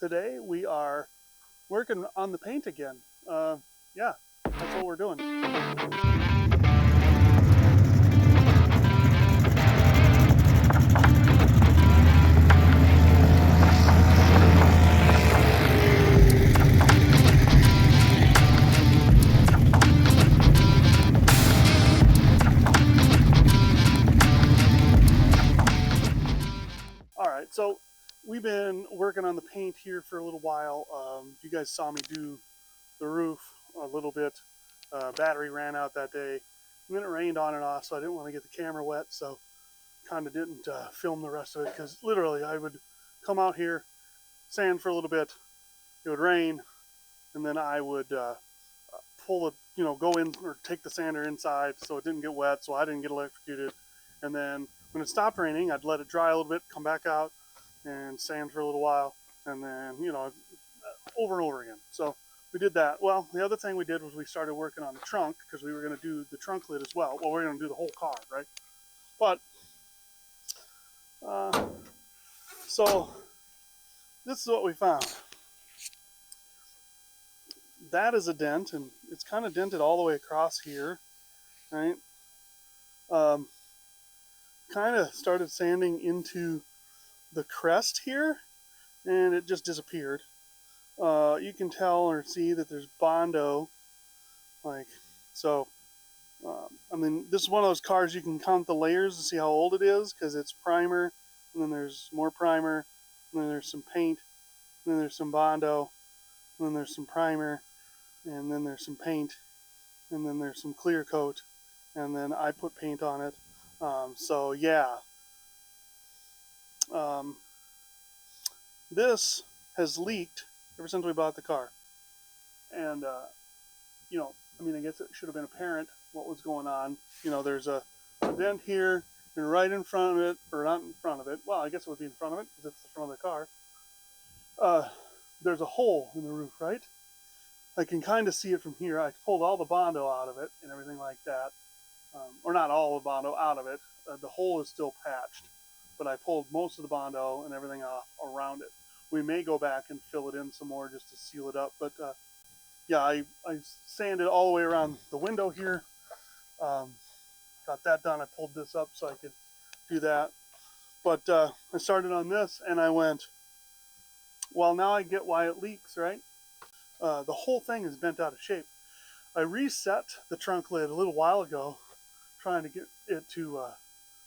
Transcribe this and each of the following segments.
today we are working on the paint again. Yeah, that's what we're doing. All right, so we've been working on the paint here for a little while. You guys saw me do the roof a little bit. Battery ran out that day, and then it rained on and off, so I didn't want to get the camera wet, so kind of didn't film the rest of it, because literally I would come out here, sand for a little bit, it would rain, and then I would pull the, go in or take the sander inside so it didn't get wet, so I didn't get electrocuted. And then when it stopped raining, I'd let it dry a little bit, come back out and sand for a little while, and then, over and over again. So we did that. Well, the other thing we did was we started working on the trunk, because we were going to do the trunk lid as well. Well, we're going to do the whole car, right? But, so this is what we found. That is a dent, and it's kind of dented all the way across here, right? Kind of started sanding into the crest here, and it just disappeared. You can tell or see that there's Bondo, I mean, this is one of those cars you can count the layers to see how old it is, because it's primer, and then there's more primer, and then there's some paint, and then there's some Bondo, and then there's some primer, and then there's some paint, and then there's some clear coat, and then I put paint on it. So yeah, this has leaked ever since we bought the car, and I mean, I guess it should have been apparent what was going on. There's a dent here, and right in front of it, or not in front of it, well, I guess it would be in front of it because it's the front of the car. There's a hole in the roof, right? I can kind of see it from here. I pulled all the Bondo out of it and everything like that. Or not all the Bondo out of it. The hole is still patched, but I pulled most of the Bondo and everything off around it. We may go back and fill it in some more just to seal it up, but yeah, I sanded all the way around the window here. Got that done. I pulled this up so I could do that. But I started on this, and I went, well, now I get why it leaks, right? The whole thing is bent out of shape. I reset the trunk lid a little while ago, trying to get it to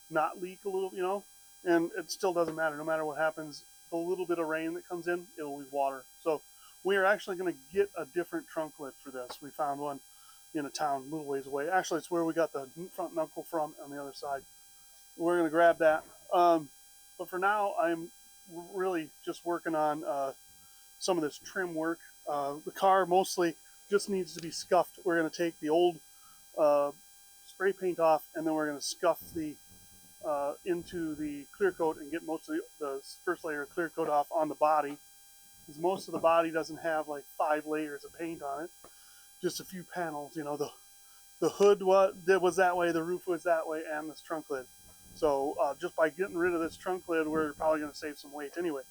not leak a little, and it still doesn't matter. No matter what happens, the little bit of rain that comes in, it'll leave water. So we are actually going to get a different trunk lid for this. We found one in a town a little ways away. Actually, it's where we got the front knuckle from on the other side. We're going to grab that. But for now, I'm really just working on some of this trim work. The car mostly just needs to be scuffed. We're going to take the old spray paint off, and then we're going to scuff the into the clear coat and get most of the first layer of clear coat off on the body, because most of the body doesn't have like 5 layers of paint on it, just a few panels. The hood was that way, the roof was that way, and this trunk lid. So just by getting rid of this trunk lid, we're probably going to save some weight anyway.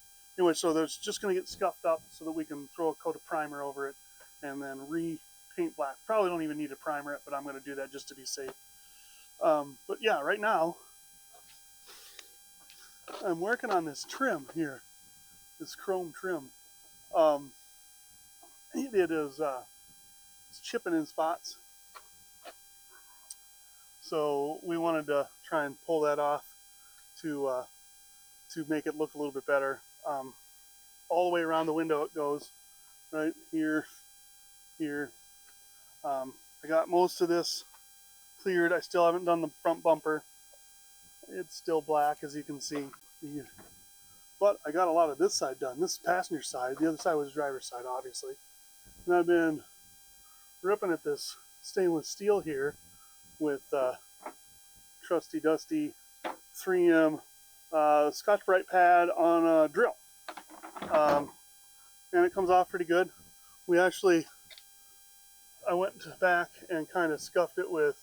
So there's just going to get scuffed up so that we can throw a coat of primer over it and then repaint black. Probably don't even need to primer it, but I'm going to do that just to be safe. But yeah, right now I'm working on this trim here, this chrome trim. It is it's chipping in spots, so we wanted to try and pull that off to make it look a little bit better. All the way around the window it goes, right here. I got most of this cleared. I still haven't done the front bumper. It's still black, as you can see. But I got a lot of this side done. This is passenger side. The other side was driver's side, obviously. And I've been ripping at this stainless steel here with trusty dusty 3M Scotch-Brite pad on a drill. And it comes off pretty good. I went back and kind of scuffed it with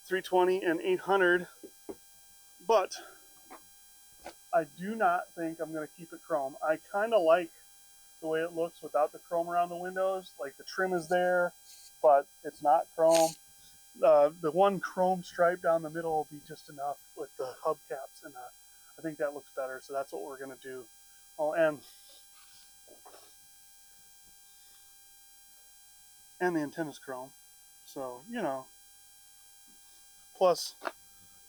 320 and 800, but I do not think I'm going to keep it chrome. I kind of like the way it looks without the chrome around the windows. Like the trim is there, but it's not chrome. The one chrome stripe down the middle will be just enough with the hubcaps, and I think that looks better. So that's what we're gonna do. Oh, and the antenna's chrome, so you know. Plus,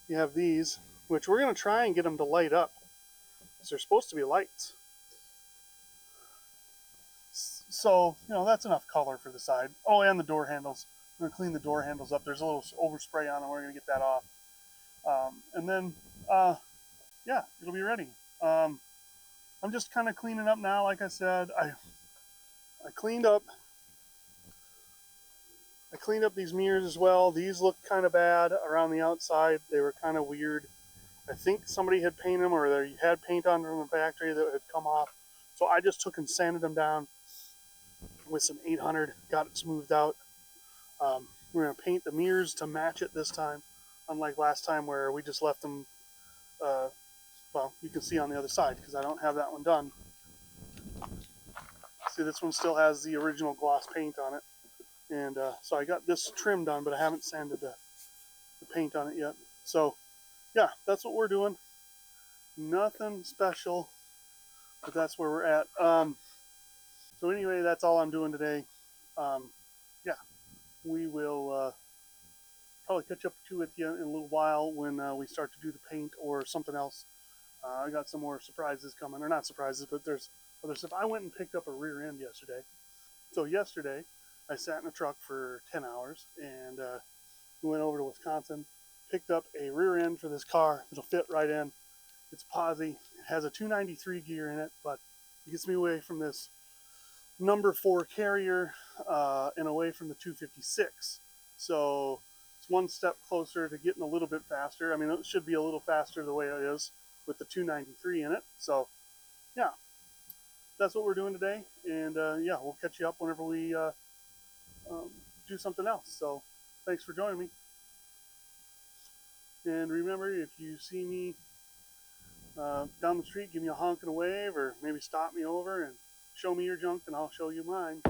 you have these, which we're gonna try and get them to light up. Because they're supposed to be lights. So, you know, that's enough color for the side. Oh, and the door handles. I'm gonna clean the door handles up. There's a little overspray on them. We're gonna get that off. And then, yeah, it'll be ready. I'm just kind of cleaning up now. Like I said, I cleaned up. I cleaned up these mirrors as well. These look kind of bad around the outside. They were kind of weird. I think somebody had painted them, or they had paint on them from the factory that had come off. So I just took and sanded them down with some 800, got it smoothed out. We're going to paint the mirrors to match it this time, unlike last time where we just left them, well, you can see on the other side because I don't have that one done. See, this one still has the original gloss paint on it. And so I got this trim done, but I haven't sanded the paint on it yet. So, yeah, that's what we're doing. Nothing special, but that's where we're at. So anyway, that's all I'm doing today. Yeah, we will probably catch up with you in a little while when we start to do the paint or something else. I got some more surprises coming, or not surprises, but there's other stuff. I went and picked up a rear end yesterday. So yesterday, I sat in a truck for 10 hours and we went over to Wisconsin, picked up a rear end for this car that'll fit right in. It's posi. It has a 293 gear in it, but it gets me away from this number 4 carrier and away from the 256. So it's one step closer to getting a little bit faster. I mean, it should be a little faster the way it is with the 293 in it. So yeah, that's what we're doing today. And yeah, we'll catch you up whenever we do something else. So thanks for joining me. And remember, if you see me down the street, give me a honk and a wave, or maybe stop me over and show me your junk and I'll show you mine.